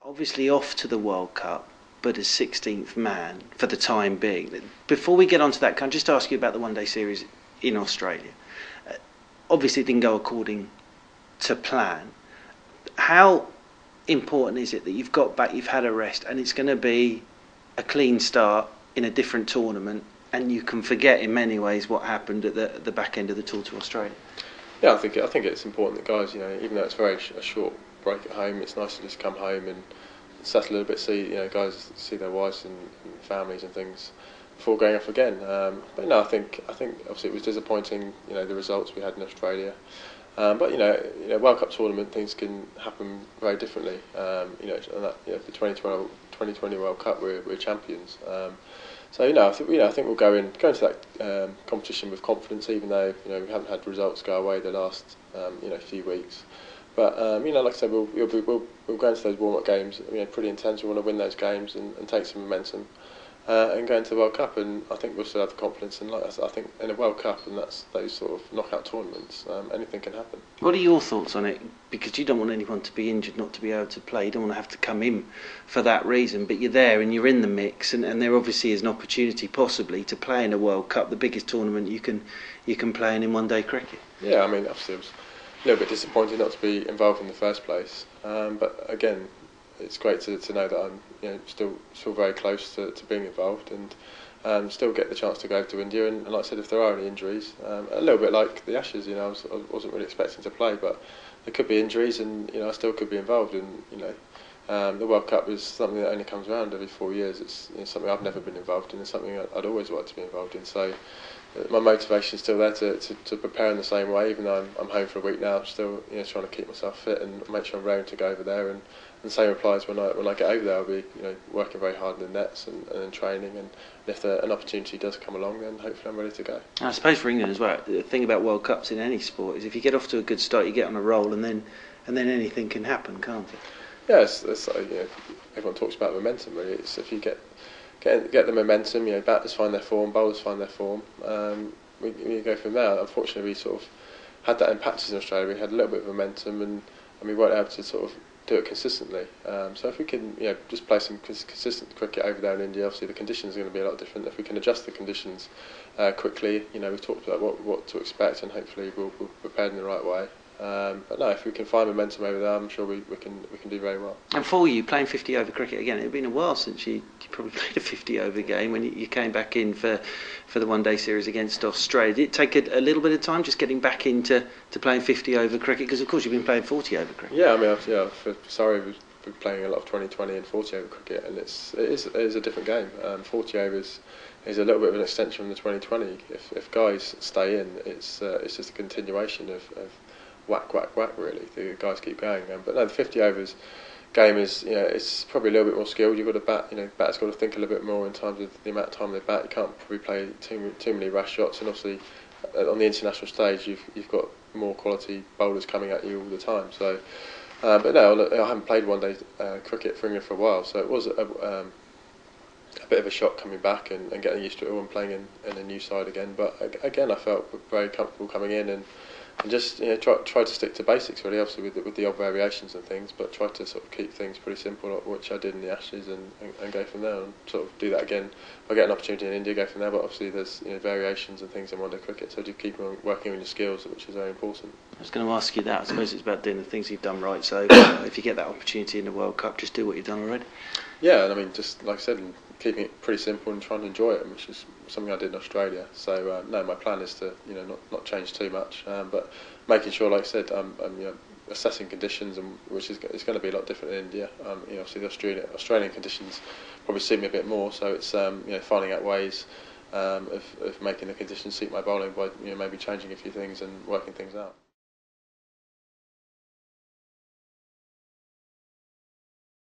obviously off to the World Cup, but as 16th man for the time being. Before we get on to that, can I just ask you about the one-day series in Australia? Obviously it didn't go according to plan. How important is it that you've got back, you've had a rest, and it's going to be a clean start in a different tournament, and you can forget in many ways what happened at the back end of the tour to Australia? Yeah, I think it's important that guys, even though it's a short break at home, it's nice to just come home and settle a little bit, see guys see their wives and families and things before going off again. But no, I think obviously it was disappointing, the results we had in Australia. But World Cup tournament things can happen very differently. And that, the 2020 World Cup we're champions. So I think we'll go into that competition with confidence, even though we haven't had results go away the last few weeks. But like I said, we'll go into those warm-up games pretty intense. We want to win those games and take some momentum and go into the World Cup. And I think we'll still have the confidence. And like I said, I think in a World Cup and that's those sort of knockout tournaments, anything can happen. What are your thoughts on it? Because you don't want anyone to be injured, not to be able to play. You don't want to have to come in for that reason. But you're there and you're in the mix, and there obviously is an opportunity possibly to play in a World Cup, the biggest tournament you can play in one-day cricket. Yeah, I mean obviously it was a little bit disappointing not to be involved in the first place, but again, it's great to know that I'm still very close to being involved and still get the chance to go to India. And like I said, if there are any injuries, a little bit like the Ashes, I wasn't really expecting to play, but there could be injuries, and I still could be involved. And the World Cup is something that only comes around every 4 years. It's something I've never been involved in. It's something I'd always like to be involved in. So my motivation is still there to prepare in the same way. Even though I'm home for a week now, I'm still trying to keep myself fit and make sure I'm ready to go over there. And the same applies when I get over there. I'll be working very hard in the nets and training. And if an opportunity does come along, then hopefully I'm ready to go. And I suppose for England as well, the thing about World Cups in any sport is if you get off to a good start, you get on a roll, and then anything can happen, can't it? Yeah, everyone talks about momentum. Really, it's if you get the momentum, batters find their form, bowlers find their form. We go from there. Unfortunately, we sort of had that in patches in Australia. We had a little bit of momentum, and we weren't able to sort of do it consistently. So if we can, just play some consistent cricket over there in India, obviously the conditions are going to be a lot different. If we can adjust the conditions quickly, we've talked about what to expect, and hopefully we'll be prepared in the right way. But no, if we can find momentum over there, I'm sure we can do very well. And for you, playing 50 over cricket again, it had been a while since you probably played a 50 over game when you came back in for the one-day series against Australia. Did it take a little bit of time just getting back into playing 50 over cricket? Because of course you've been playing 40 over cricket. Yeah, I mean, for Surrey we've been playing a lot of 20-20 and 40 over cricket, and it is a different game. 40 overs is a little bit of an extension from the 20-20. If guys stay in, it's just a continuation of whack, whack, whack, really. The guys keep going. But no, the 50 overs game is, it's probably a little bit more skilled. You've got to bat, batter's got to think a little bit more in terms of the amount of time they bat. You can't probably play too many rash shots, and obviously on the international stage you've got more quality bowlers coming at you all the time. So, but no, I haven't played one-day cricket for England for a while, so it was a bit of a shock coming back and getting used to it all and playing in a new side again. But again, I felt very comfortable coming in and just try to stick to basics, really, obviously with the odd variations and things, but try to sort of keep things pretty simple, which I did in the Ashes, and go from there, and sort of do that again. If I get an opportunity in India, go from there. But obviously there's variations and things in one-day cricket, so do keep on working on your skills, which is very important. I was going to ask you that. I suppose it's about doing the things you've done right. So if you get that opportunity in the World Cup, just do what you've done already. Yeah, and I mean, just like I said, keeping it pretty simple and trying to enjoy it, which is something I did in Australia. So no, my plan is to not change too much, but making sure, like I said, I'm assessing conditions, and which is going to be a lot different in India. Obviously the Australian conditions probably suit me a bit more, so it's finding out ways of making the conditions suit my bowling by maybe changing a few things and working things out.